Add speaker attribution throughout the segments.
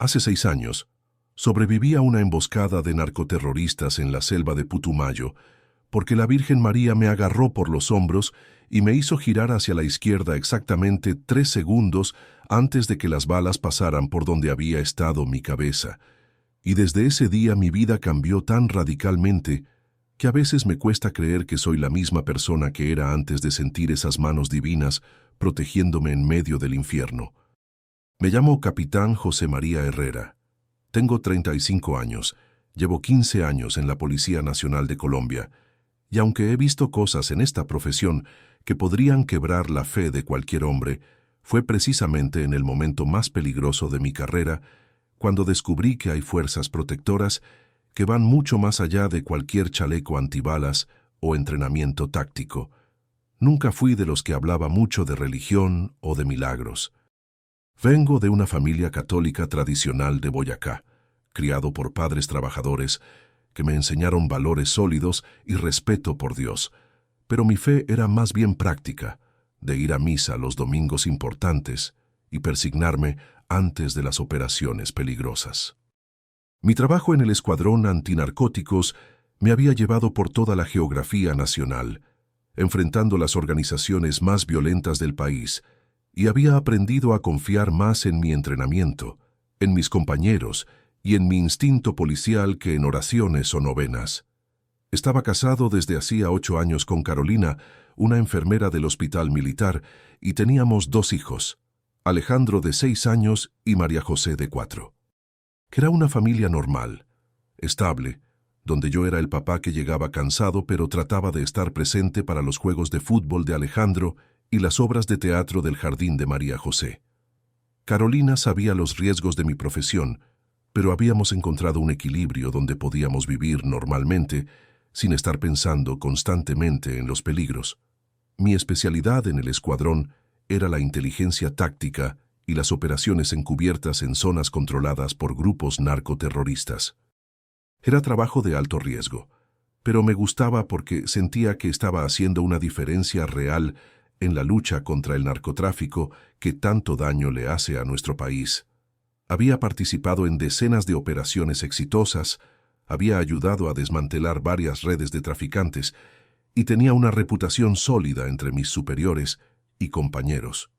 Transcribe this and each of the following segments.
Speaker 1: Hace 6 años, sobreviví a una emboscada de narcoterroristas en la selva de Putumayo, porque la Virgen María me agarró por los hombros y me hizo girar hacia la izquierda exactamente 3 segundos antes de que las balas pasaran por donde había estado mi cabeza. Y desde ese día mi vida cambió tan radicalmente que a veces me cuesta creer que soy la misma persona que era antes de sentir esas manos divinas protegiéndome en medio del infierno. Me llamo Capitán José María Herrera. Tengo 35 años, llevo 15 años en la Policía Nacional de Colombia, y aunque he visto cosas en esta profesión que podrían quebrar la fe de cualquier hombre, fue precisamente en el momento más peligroso de mi carrera cuando descubrí que hay fuerzas protectoras que van mucho más allá de cualquier chaleco antibalas o entrenamiento táctico. Nunca fui de los que hablaba mucho de religión o de milagros. Vengo de una familia católica tradicional de Boyacá, criado por padres trabajadores que me enseñaron valores sólidos y respeto por Dios, pero mi fe era más bien práctica, de ir a misa los domingos importantes y persignarme antes de las operaciones peligrosas. Mi trabajo en el escuadrón antinarcóticos me había llevado por toda la geografía nacional, enfrentando las organizaciones más violentas del país, y había aprendido a confiar más en mi entrenamiento, en mis compañeros y en mi instinto policial que en oraciones o novenas. Estaba casado desde hacía 8 años con Carolina, una enfermera del hospital militar, y teníamos 2 hijos, Alejandro de 6 años y María José de 4. Era una familia normal, estable, donde yo era el papá que llegaba cansado pero trataba de estar presente para los juegos de fútbol de Alejandro y las obras de teatro del jardín de María José. Carolina sabía los riesgos de mi profesión, pero habíamos encontrado un equilibrio donde podíamos vivir normalmente sin estar pensando constantemente en los peligros. Mi especialidad en el escuadrón era la inteligencia táctica y las operaciones encubiertas en zonas controladas por grupos narcoterroristas. Era trabajo de alto riesgo, pero me gustaba porque sentía que estaba haciendo una diferencia real en la lucha contra el narcotráfico que tanto daño le hace a nuestro país. Había participado en decenas de operaciones exitosas, había ayudado a desmantelar varias redes de traficantes y tenía una reputación sólida entre mis superiores y compañeros.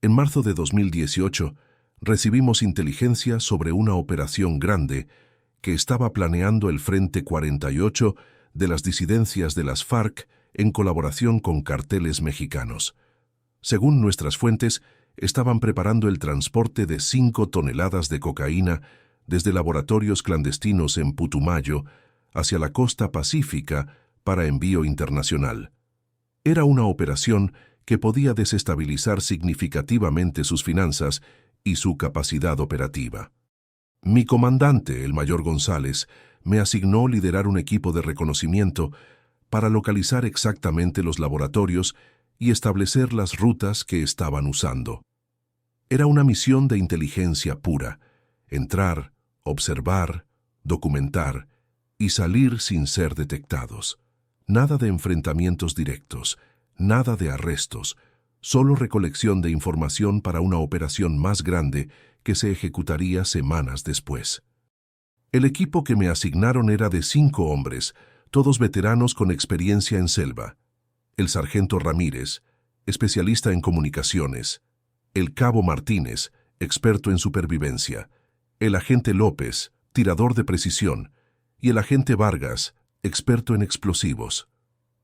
Speaker 1: En marzo de 2018, recibimos inteligencia sobre una operación grande que estaba planeando el Frente 48 de las disidencias de las FARC en colaboración con carteles mexicanos. Según nuestras fuentes, estaban preparando el transporte de 5 toneladas de cocaína desde laboratorios clandestinos en Putumayo hacia la costa pacífica para envío internacional. Era una operación que podía desestabilizar significativamente sus finanzas y su capacidad operativa. Mi comandante, el mayor González, me asignó liderar un equipo de reconocimiento para localizar exactamente los laboratorios y establecer las rutas que estaban usando. Era una misión de inteligencia pura: entrar, observar, documentar y salir sin ser detectados. Nada de enfrentamientos directos, nada de arrestos, solo recolección de información para una operación más grande que se ejecutaría semanas después. El equipo que me asignaron era de 5 hombres, todos veteranos con experiencia en selva. El sargento Ramírez, especialista en comunicaciones; el cabo Martínez, experto en supervivencia; el agente López, tirador de precisión; y el agente Vargas, experto en explosivos.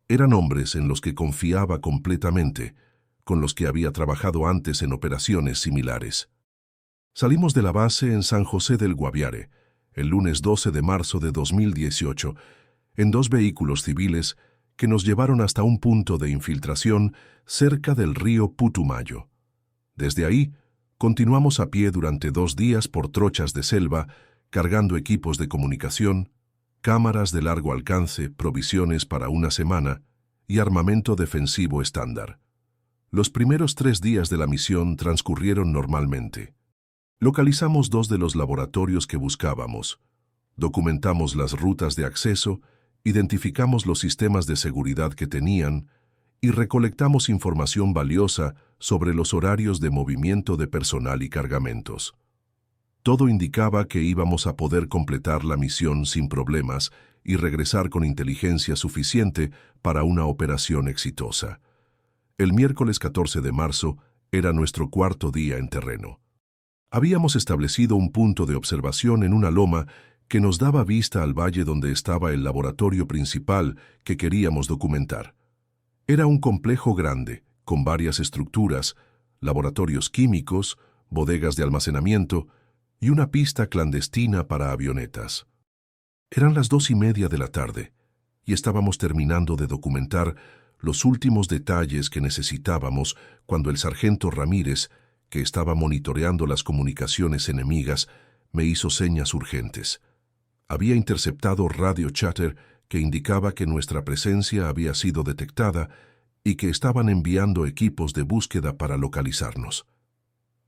Speaker 1: Eran hombres en los que confiaba completamente, con los que había trabajado antes en operaciones similares. Salimos de la base en San José del Guaviare, el lunes 12 de marzo de 2018, en 2 vehículos civiles que nos llevaron hasta un punto de infiltración cerca del río Putumayo. Desde ahí, continuamos a pie durante 2 días por trochas de selva, cargando equipos de comunicación, cámaras de largo alcance, provisiones para una semana y armamento defensivo estándar. Los primeros 3 días de la misión transcurrieron normalmente. Localizamos 2 de los laboratorios que buscábamos, documentamos las rutas de acceso, identificamos los sistemas de seguridad que tenían y recolectamos información valiosa sobre los horarios de movimiento de personal y cargamentos. Todo indicaba que íbamos a poder completar la misión sin problemas y regresar con inteligencia suficiente para una operación exitosa. El miércoles 14 de marzo era nuestro cuarto día en terreno. Habíamos establecido un punto de observación en una loma que nos daba vista al valle donde estaba el laboratorio principal que queríamos documentar. Era un complejo grande, con varias estructuras, laboratorios químicos, bodegas de almacenamiento y una pista clandestina para avionetas. Eran las 2:30 de la tarde y estábamos terminando de documentar los últimos detalles que necesitábamos cuando el sargento Ramírez, que estaba monitoreando las comunicaciones enemigas, me hizo señas urgentes. Había interceptado radio chatter que indicaba que nuestra presencia había sido detectada y que estaban enviando equipos de búsqueda para localizarnos.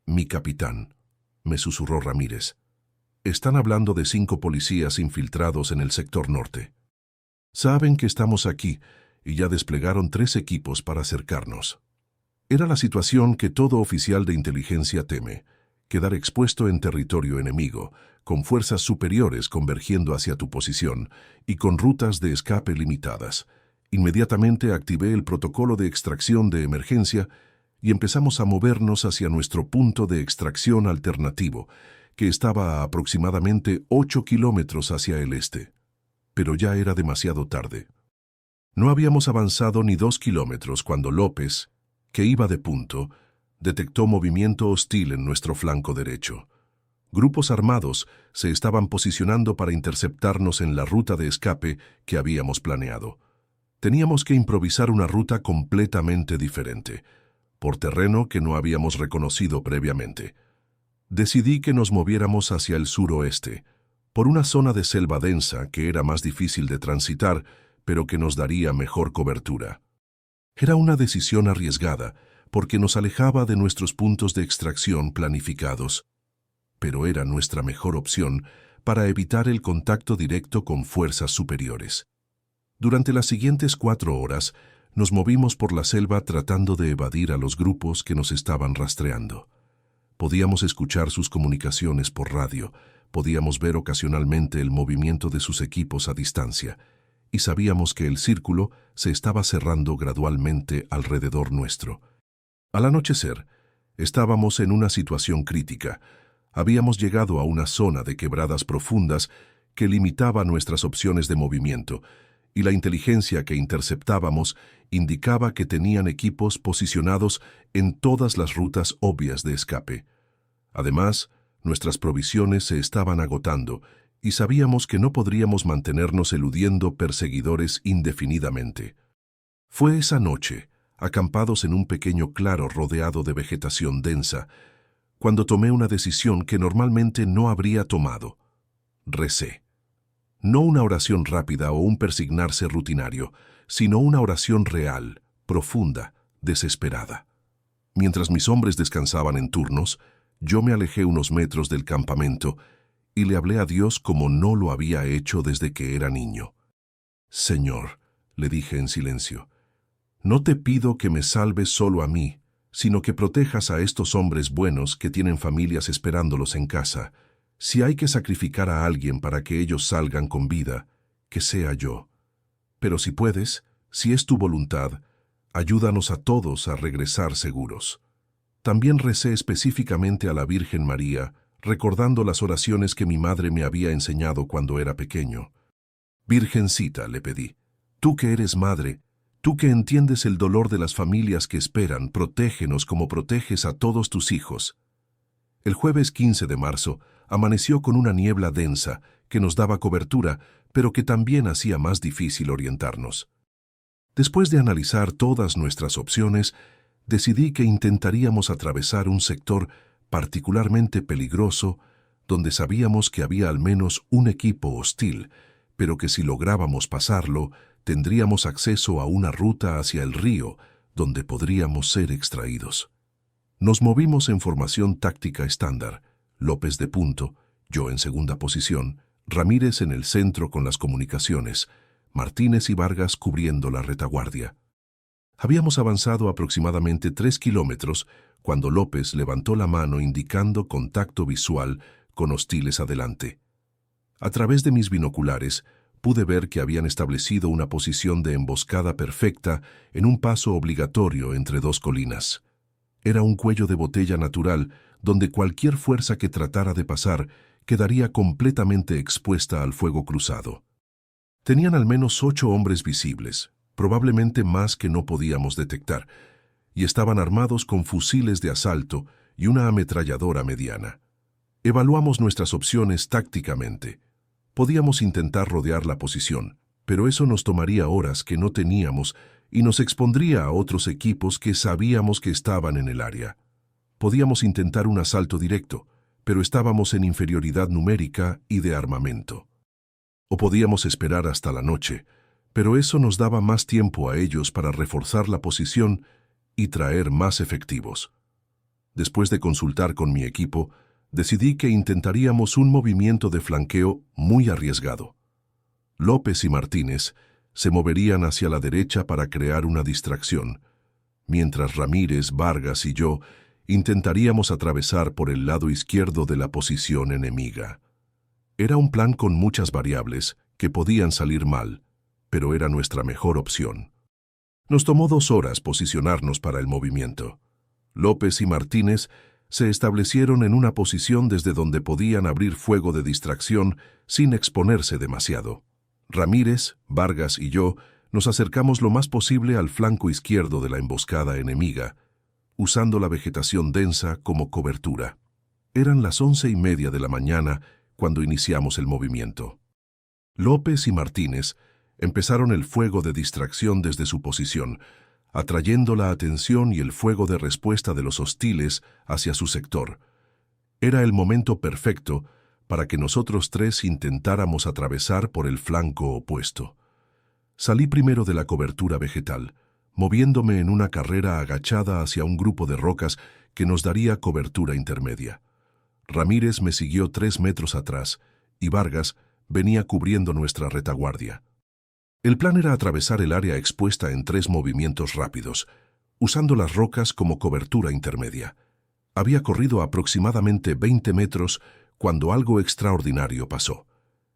Speaker 1: «Mi capitán», me susurró Ramírez, «están hablando de 5 policías infiltrados en el sector norte. Saben que estamos aquí y ya desplegaron 3 equipos para acercarnos». Era la situación que todo oficial de inteligencia teme, quedar expuesto en territorio enemigo, con fuerzas superiores convergiendo hacia tu posición y con rutas de escape limitadas. Inmediatamente activé el protocolo de extracción de emergencia y empezamos a movernos hacia nuestro punto de extracción alternativo, que estaba a aproximadamente 8 kilómetros hacia el este. Pero ya era demasiado tarde. No habíamos avanzado ni 2 kilómetros cuando López, que iba de punto, detectó movimiento hostil en nuestro flanco derecho. Grupos armados se estaban posicionando para interceptarnos en la ruta de escape que habíamos planeado. Teníamos que improvisar una ruta completamente diferente, por terreno que no habíamos reconocido previamente. Decidí que nos moviéramos hacia el suroeste, por una zona de selva densa que era más difícil de transitar, pero que nos daría mejor cobertura. Era una decisión arriesgada, porque nos alejaba de nuestros puntos de extracción planificados, pero era nuestra mejor opción para evitar el contacto directo con fuerzas superiores. Durante las siguientes 4 horas, nos movimos por la selva tratando de evadir a los grupos que nos estaban rastreando. Podíamos escuchar sus comunicaciones por radio, podíamos ver ocasionalmente el movimiento de sus equipos a distancia, y sabíamos que el círculo se estaba cerrando gradualmente alrededor nuestro. Al anochecer, estábamos en una situación crítica. Habíamos llegado a una zona de quebradas profundas que limitaba nuestras opciones de movimiento, y la inteligencia que interceptábamos indicaba que tenían equipos posicionados en todas las rutas obvias de escape. Además, nuestras provisiones se estaban agotando y sabíamos que no podríamos mantenernos eludiendo perseguidores indefinidamente. Fue esa noche, acampados en un pequeño claro rodeado de vegetación densa, cuando tomé una decisión que normalmente no habría tomado. Recé. No una oración rápida o un persignarse rutinario, sino una oración real, profunda, desesperada. Mientras mis hombres descansaban en turnos, yo me alejé unos metros del campamento y le hablé a Dios como no lo había hecho desde que era niño. «Señor», le dije en silencio, «no te pido que me salves solo a mí, sino que protejas a estos hombres buenos que tienen familias esperándolos en casa. Si hay que sacrificar a alguien para que ellos salgan con vida, que sea yo. Pero si puedes, si es tu voluntad, ayúdanos a todos a regresar seguros». También recé específicamente a la Virgen María, recordando las oraciones que mi madre me había enseñado cuando era pequeño. «Virgencita», le pedí, «tú que eres madre, tú que entiendes el dolor de las familias que esperan, protégenos como proteges a todos tus hijos». El jueves 15 de marzo amaneció con una niebla densa que nos daba cobertura, pero que también hacía más difícil orientarnos. Después de analizar todas nuestras opciones, decidí que intentaríamos atravesar un sector particularmente peligroso, donde sabíamos que había al menos un equipo hostil, pero que si lográbamos pasarlo, tendríamos acceso a una ruta hacia el río, donde podríamos ser extraídos. Nos movimos en formación táctica estándar, López de punto, yo en segunda posición, Ramírez en el centro con las comunicaciones, Martínez y Vargas cubriendo la retaguardia. Habíamos avanzado aproximadamente 3 kilómetros cuando López levantó la mano indicando contacto visual con hostiles adelante. A través de mis binoculares, pude ver que habían establecido una posición de emboscada perfecta en un paso obligatorio entre dos colinas. Era un cuello de botella natural donde cualquier fuerza que tratara de pasar quedaría completamente expuesta al fuego cruzado. Tenían al menos 8 hombres visibles, probablemente más que no podíamos detectar, y estaban armados con fusiles de asalto y una ametralladora mediana. Evaluamos nuestras opciones tácticamente. Podíamos intentar rodear la posición, pero eso nos tomaría horas que no teníamos y nos expondría a otros equipos que sabíamos que estaban en el área. Podíamos intentar un asalto directo, pero estábamos en inferioridad numérica y de armamento. O podíamos esperar hasta la noche, pero eso nos daba más tiempo a ellos para reforzar la posición y traer más efectivos. Después de consultar con mi equipo, decidí que intentaríamos un movimiento de flanqueo muy arriesgado. López y Martínez se moverían hacia la derecha para crear una distracción, mientras Ramírez, Vargas y yo intentaríamos atravesar por el lado izquierdo de la posición enemiga. Era un plan con muchas variables que podían salir mal, pero era nuestra mejor opción. Nos tomó 2 horas posicionarnos para el movimiento. López y Martínez se establecieron en una posición desde donde podían abrir fuego de distracción sin exponerse demasiado. Ramírez, Vargas y yo nos acercamos lo más posible al flanco izquierdo de la emboscada enemiga, usando la vegetación densa como cobertura. Eran las 11:30 de la mañana cuando iniciamos el movimiento. López y Martínez empezaron el fuego de distracción desde su posición, atrayendo la atención y el fuego de respuesta de los hostiles hacia su sector. Era el momento perfecto para que nosotros 3 intentáramos atravesar por el flanco opuesto. Salí primero de la cobertura vegetal, moviéndome en una carrera agachada hacia un grupo de rocas que nos daría cobertura intermedia. Ramírez me siguió 3 metros atrás y Vargas venía cubriendo nuestra retaguardia. El plan era atravesar el área expuesta en 3 movimientos rápidos, usando las rocas como cobertura intermedia. Había corrido aproximadamente 20 metros cuando algo extraordinario pasó.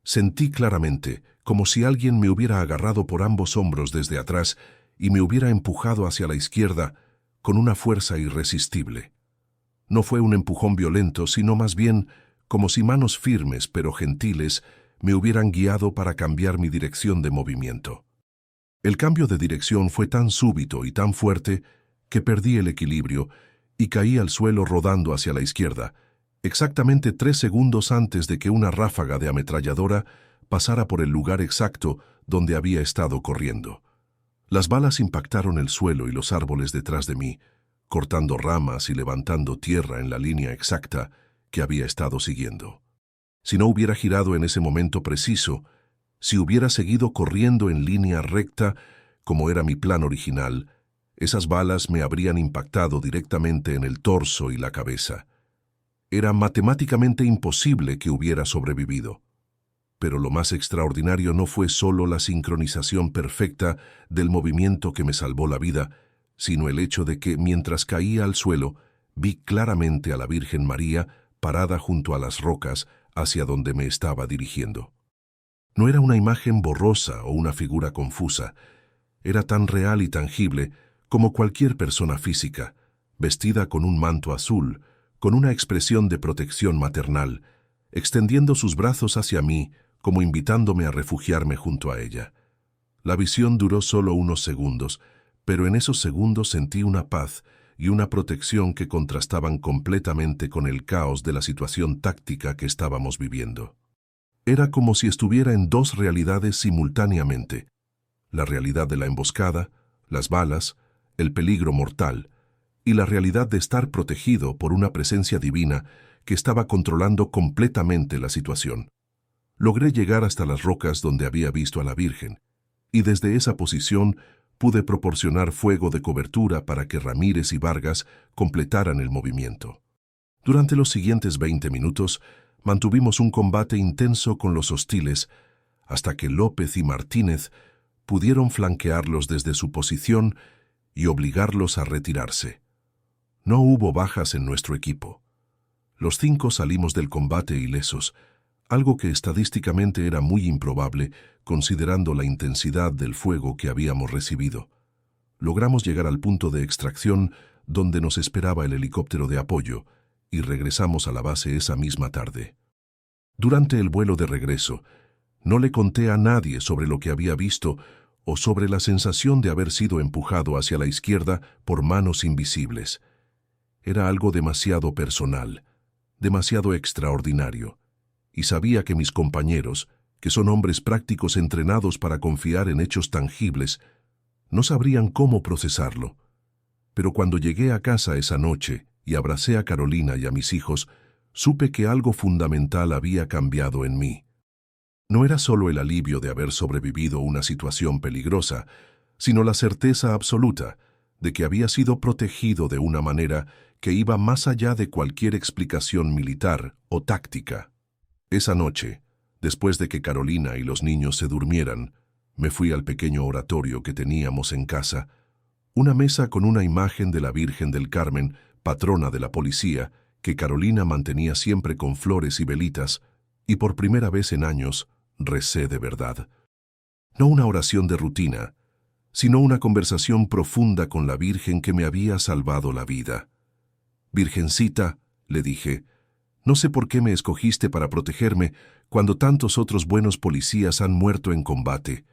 Speaker 1: Sentí claramente como si alguien me hubiera agarrado por ambos hombros desde atrás y me hubiera empujado hacia la izquierda con una fuerza irresistible. No fue un empujón violento, sino más bien como si manos firmes pero gentiles me hubieran guiado para cambiar mi dirección de movimiento. El cambio de dirección fue tan súbito y tan fuerte que perdí el equilibrio y caí al suelo rodando hacia la izquierda, exactamente 3 segundos antes de que una ráfaga de ametralladora pasara por el lugar exacto donde había estado corriendo. Las balas impactaron el suelo y los árboles detrás de mí, cortando ramas y levantando tierra en la línea exacta que había estado siguiendo. Si no hubiera girado en ese momento preciso, si hubiera seguido corriendo en línea recta, como era mi plan original, esas balas me habrían impactado directamente en el torso y la cabeza. Era matemáticamente imposible que hubiera sobrevivido. Pero lo más extraordinario no fue solo la sincronización perfecta del movimiento que me salvó la vida, sino el hecho de que, mientras caía al suelo, vi claramente a la Virgen María parada junto a las rocas hacia donde me estaba dirigiendo. No era una imagen borrosa o una figura confusa. Era tan real y tangible como cualquier persona física, vestida con un manto azul, con una expresión de protección maternal, extendiendo sus brazos hacia mí como invitándome a refugiarme junto a ella. La visión duró solo unos segundos, pero en esos segundos sentí una paz y una protección que contrastaban completamente con el caos de la situación táctica que estábamos viviendo. Era como si estuviera en 2 realidades simultáneamente: la realidad de la emboscada, las balas, el peligro mortal, y la realidad de estar protegido por una presencia divina que estaba controlando completamente la situación. Logré llegar hasta las rocas donde había visto a la Virgen, y desde esa posición pude proporcionar fuego de cobertura para que Ramírez y Vargas completaran el movimiento. Durante los siguientes 20 minutos, mantuvimos un combate intenso con los hostiles, hasta que López y Martínez pudieron flanquearlos desde su posición y obligarlos a retirarse. No hubo bajas en nuestro equipo. Los 5 salimos del combate ilesos, algo que estadísticamente era muy improbable considerando la intensidad del fuego que habíamos recibido. Logramos llegar al punto de extracción donde nos esperaba el helicóptero de apoyo y regresamos a la base esa misma tarde. Durante el vuelo de regreso, no le conté a nadie sobre lo que había visto o sobre la sensación de haber sido empujado hacia la izquierda por manos invisibles. Era algo demasiado personal, demasiado extraordinario, y sabía que mis compañeros, que son hombres prácticos entrenados para confiar en hechos tangibles, no sabrían cómo procesarlo. Pero cuando llegué a casa esa noche y abracé a Carolina y a mis hijos, supe que algo fundamental había cambiado en mí. No era solo el alivio de haber sobrevivido una situación peligrosa, sino la certeza absoluta de que había sido protegido de una manera que iba más allá de cualquier explicación militar o táctica. Esa noche, después de que Carolina y los niños se durmieran, me fui al pequeño oratorio que teníamos en casa, una mesa con una imagen de la Virgen del Carmen, patrona de la policía, que Carolina mantenía siempre con flores y velitas, y por primera vez en años recé de verdad. No una oración de rutina, sino una conversación profunda con la Virgen que me había salvado la vida. «Virgencita», le dije, «no sé por qué me escogiste para protegerme cuando tantos otros buenos policías han muerto en combate.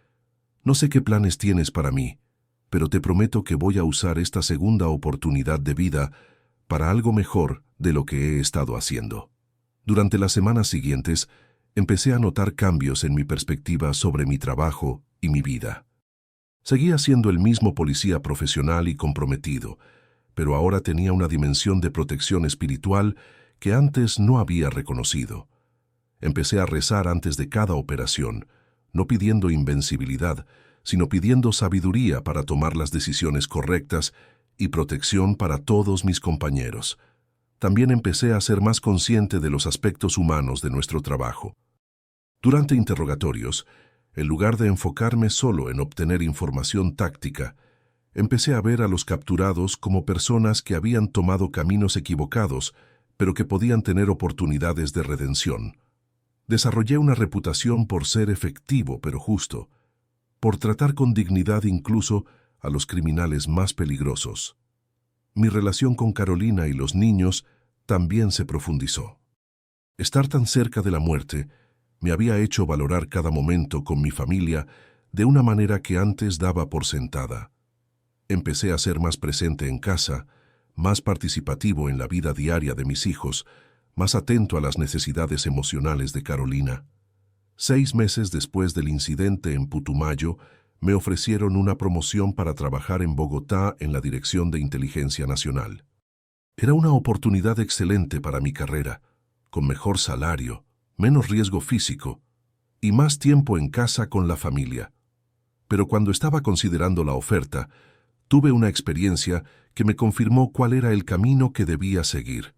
Speaker 1: No sé qué planes tienes para mí, pero te prometo que voy a usar esta segunda oportunidad de vida para algo mejor de lo que he estado haciendo». Durante las semanas siguientes, empecé a notar cambios en mi perspectiva sobre mi trabajo y mi vida. Seguía siendo el mismo policía profesional y comprometido, pero ahora tenía una dimensión de protección espiritual que antes no había reconocido. Empecé a rezar antes de cada operación, no pidiendo invencibilidad, sino pidiendo sabiduría para tomar las decisiones correctas y protección para todos mis compañeros. También empecé a ser más consciente de los aspectos humanos de nuestro trabajo. Durante interrogatorios, en lugar de enfocarme solo en obtener información táctica, empecé a ver a los capturados como personas que habían tomado caminos equivocados, pero que podían tener oportunidades de redención. Desarrollé una reputación por ser efectivo pero justo, por tratar con dignidad incluso a los criminales más peligrosos. Mi relación con Carolina y los niños también se profundizó. Estar tan cerca de la muerte me había hecho valorar cada momento con mi familia de una manera que antes daba por sentada. Empecé a ser más presente en casa, más participativo en la vida diaria de mis hijos, más atento a las necesidades emocionales de Carolina. 6 meses después del incidente en Putumayo, me ofrecieron una promoción para trabajar en Bogotá en la Dirección de Inteligencia Nacional. Era una oportunidad excelente para mi carrera, con mejor salario, menos riesgo físico y más tiempo en casa con la familia. Pero cuando estaba considerando la oferta, tuve una experiencia que me confirmó cuál era el camino que debía seguir.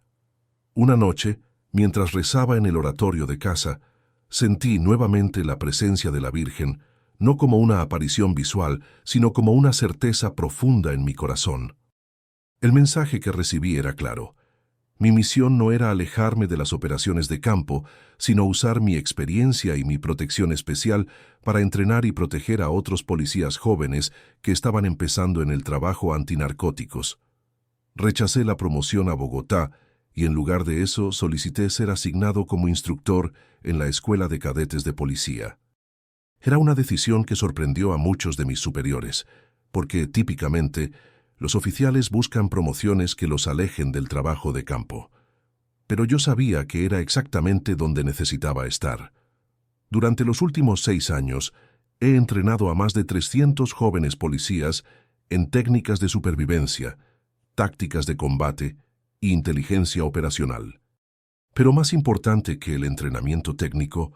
Speaker 1: Una noche, mientras rezaba en el oratorio de casa, sentí nuevamente la presencia de la Virgen, no como una aparición visual, sino como una certeza profunda en mi corazón. El mensaje que recibí era claro. Mi misión no era alejarme de las operaciones de campo, sino usar mi experiencia y mi protección especial para entrenar y proteger a otros policías jóvenes que estaban empezando en el trabajo antinarcóticos. Rechacé la promoción a Bogotá y en lugar de eso solicité ser asignado como instructor en la Escuela de Cadetes de Policía. Era una decisión que sorprendió a muchos de mis superiores, porque típicamente los oficiales buscan promociones que los alejen del trabajo de campo. Pero yo sabía que era exactamente donde necesitaba estar. Durante los últimos 6 años, he entrenado a más de 300 jóvenes policías en técnicas de supervivencia, tácticas de combate e inteligencia operacional. Pero más importante que el entrenamiento técnico,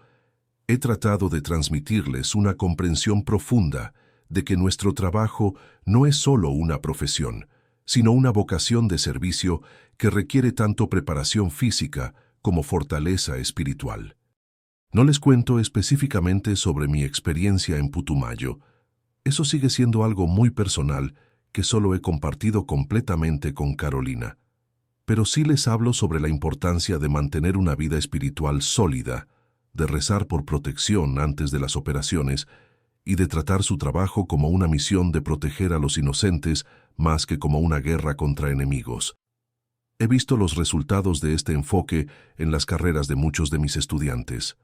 Speaker 1: he tratado de transmitirles una comprensión profunda de que nuestro trabajo no es solo una profesión, sino una vocación de servicio que requiere tanto preparación física como fortaleza espiritual. No les cuento específicamente sobre mi experiencia en Putumayo. Eso sigue siendo algo muy personal que solo he compartido completamente con Carolina. pero sí les hablo sobre la importancia de mantener una vida espiritual sólida, de rezar por protección antes de las operaciones y de tratar su trabajo como una misión de proteger a los inocentes más que como una guerra contra enemigos. He visto los resultados de este enfoque en las carreras de muchos de mis estudiantes.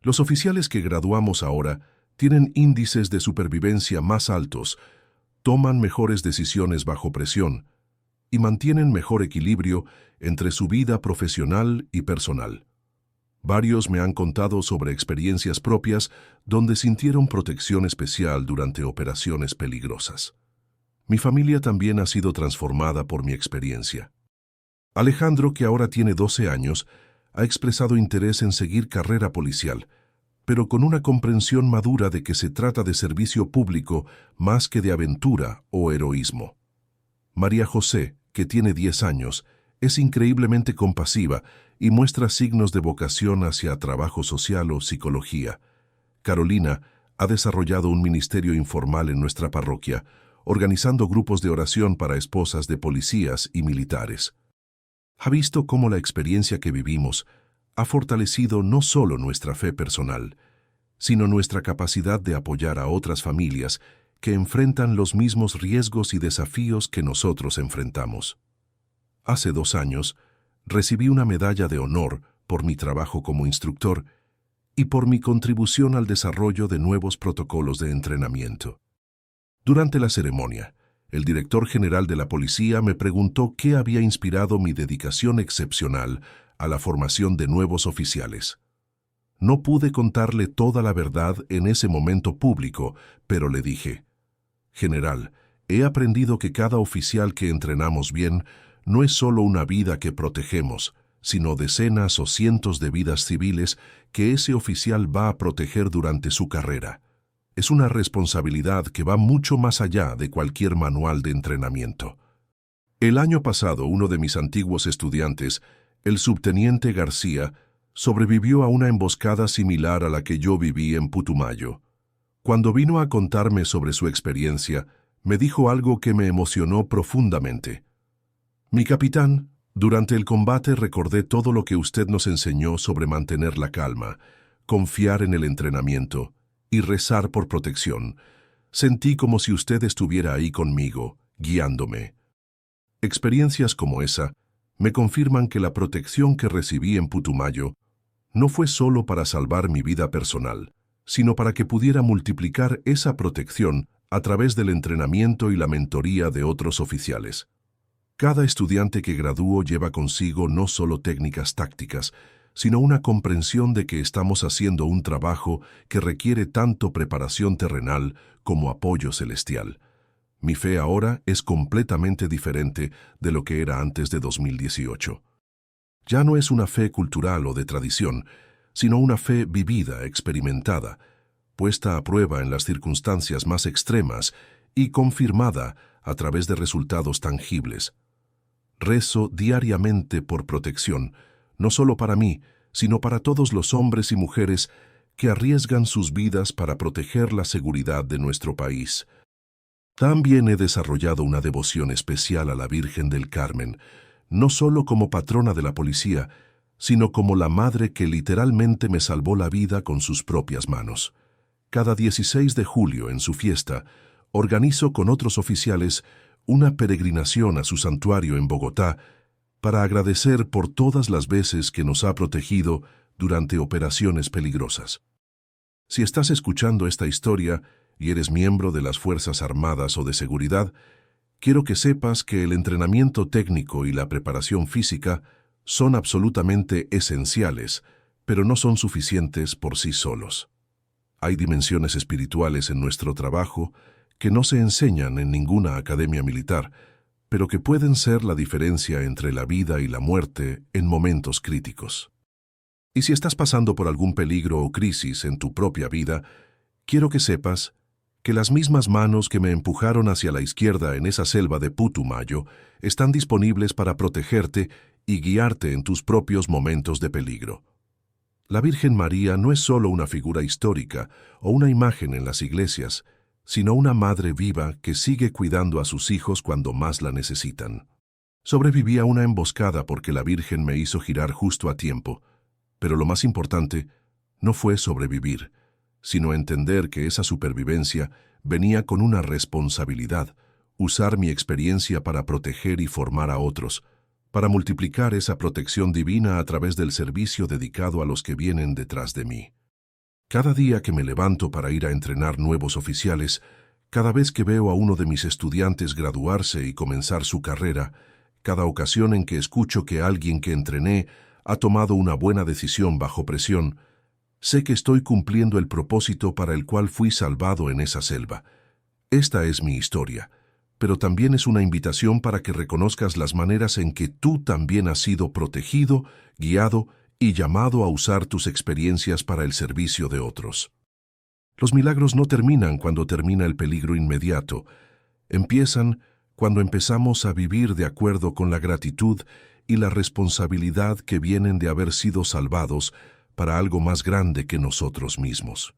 Speaker 1: Los oficiales que graduamos ahora tienen índices de supervivencia más altos, toman mejores decisiones bajo presión y mantienen mejor equilibrio entre su vida profesional y personal. Varios me han contado sobre experiencias propias donde sintieron protección especial durante operaciones peligrosas. Mi familia también ha sido transformada por mi experiencia. Alejandro, que ahora tiene 12 años, ha expresado interés en seguir carrera policial, pero con una comprensión madura de que se trata de servicio público más que de aventura o heroísmo. María José, que tiene 10 años, es increíblemente compasiva y muestra signos de vocación hacia trabajo social o psicología. Carolina ha desarrollado un ministerio informal en nuestra parroquia, organizando grupos de oración para esposas de policías y militares. Ha visto cómo la experiencia que vivimos ha fortalecido no solo nuestra fe personal, sino nuestra capacidad de apoyar a otras familias que enfrentan los mismos riesgos y desafíos que nosotros enfrentamos. Hace 2 años, recibí una medalla de honor por mi trabajo como instructor y por mi contribución al desarrollo de nuevos protocolos de entrenamiento. Durante la ceremonia, el director general de la policía me preguntó qué había inspirado mi dedicación excepcional a la formación de nuevos oficiales. No pude contarle toda la verdad en ese momento público, pero le dije: General, he aprendido que cada oficial que entrenamos bien no es solo una vida que protegemos, sino decenas o cientos de vidas civiles que ese oficial va a proteger durante su carrera. Es una responsabilidad que va mucho más allá de cualquier manual de entrenamiento. El año pasado, uno de mis antiguos estudiantes, el subteniente García, sobrevivió a una emboscada similar a la que yo viví en Putumayo. Cuando vino a contarme sobre su experiencia, me dijo algo que me emocionó profundamente. Mi capitán, durante el combate recordé todo lo que usted nos enseñó sobre mantener la calma, confiar en el entrenamiento y rezar por protección. Sentí como si usted estuviera ahí conmigo, guiándome. Experiencias como esa me confirman que la protección que recibí en Putumayo no fue solo para salvar mi vida personal, sino para que pudiera multiplicar esa protección a través del entrenamiento y la mentoría de otros oficiales. Cada estudiante que gradúo lleva consigo no solo técnicas tácticas, sino una comprensión de que estamos haciendo un trabajo que requiere tanto preparación terrenal como apoyo celestial. Mi fe ahora es completamente diferente de lo que era antes de 2018. Ya no es una fe cultural o de tradición, sino una fe vivida, experimentada, puesta a prueba en las circunstancias más extremas y confirmada a través de resultados tangibles. Rezo diariamente por protección, no solo para mí, sino para todos los hombres y mujeres que arriesgan sus vidas para proteger la seguridad de nuestro país. También he desarrollado una devoción especial a la Virgen del Carmen, no solo como patrona de la policía, sino como la madre que literalmente me salvó la vida con sus propias manos. Cada 16 de julio, en su fiesta, organizo con otros oficiales una peregrinación a su santuario en Bogotá para agradecer por todas las veces que nos ha protegido durante operaciones peligrosas. Si estás escuchando esta historia y eres miembro de las Fuerzas Armadas o de seguridad, quiero que sepas que el entrenamiento técnico y la preparación física son absolutamente esenciales, pero no son suficientes por sí solos. Hay dimensiones espirituales en nuestro trabajo que no se enseñan en ninguna academia militar, pero que pueden ser la diferencia entre la vida y la muerte en momentos críticos. Y si estás pasando por algún peligro o crisis en tu propia vida, quiero que sepas que las mismas manos que me empujaron hacia la izquierda en esa selva de Putumayo están disponibles para protegerte y guiarte en tus propios momentos de peligro. La Virgen María no es solo una figura histórica o una imagen en las iglesias, sino una madre viva que sigue cuidando a sus hijos cuando más la necesitan. Sobreviví a una emboscada porque la Virgen me hizo girar justo a tiempo, pero lo más importante no fue sobrevivir, sino entender que esa supervivencia venía con una responsabilidad, usar mi experiencia para proteger y formar a otros, para multiplicar esa protección divina a través del servicio dedicado a los que vienen detrás de mí. Cada día que me levanto para ir a entrenar nuevos oficiales, cada vez que veo a uno de mis estudiantes graduarse y comenzar su carrera, cada ocasión en que escucho que alguien que entrené ha tomado una buena decisión bajo presión, sé que estoy cumpliendo el propósito para el cual fui salvado en esa selva. Esta es mi historia, pero también es una invitación para que reconozcas las maneras en que tú también has sido protegido, guiado y llamado a usar tus experiencias para el servicio de otros. Los milagros no terminan cuando termina el peligro inmediato, empiezan cuando empezamos a vivir de acuerdo con la gratitud y la responsabilidad que vienen de haber sido salvados para algo más grande que nosotros mismos.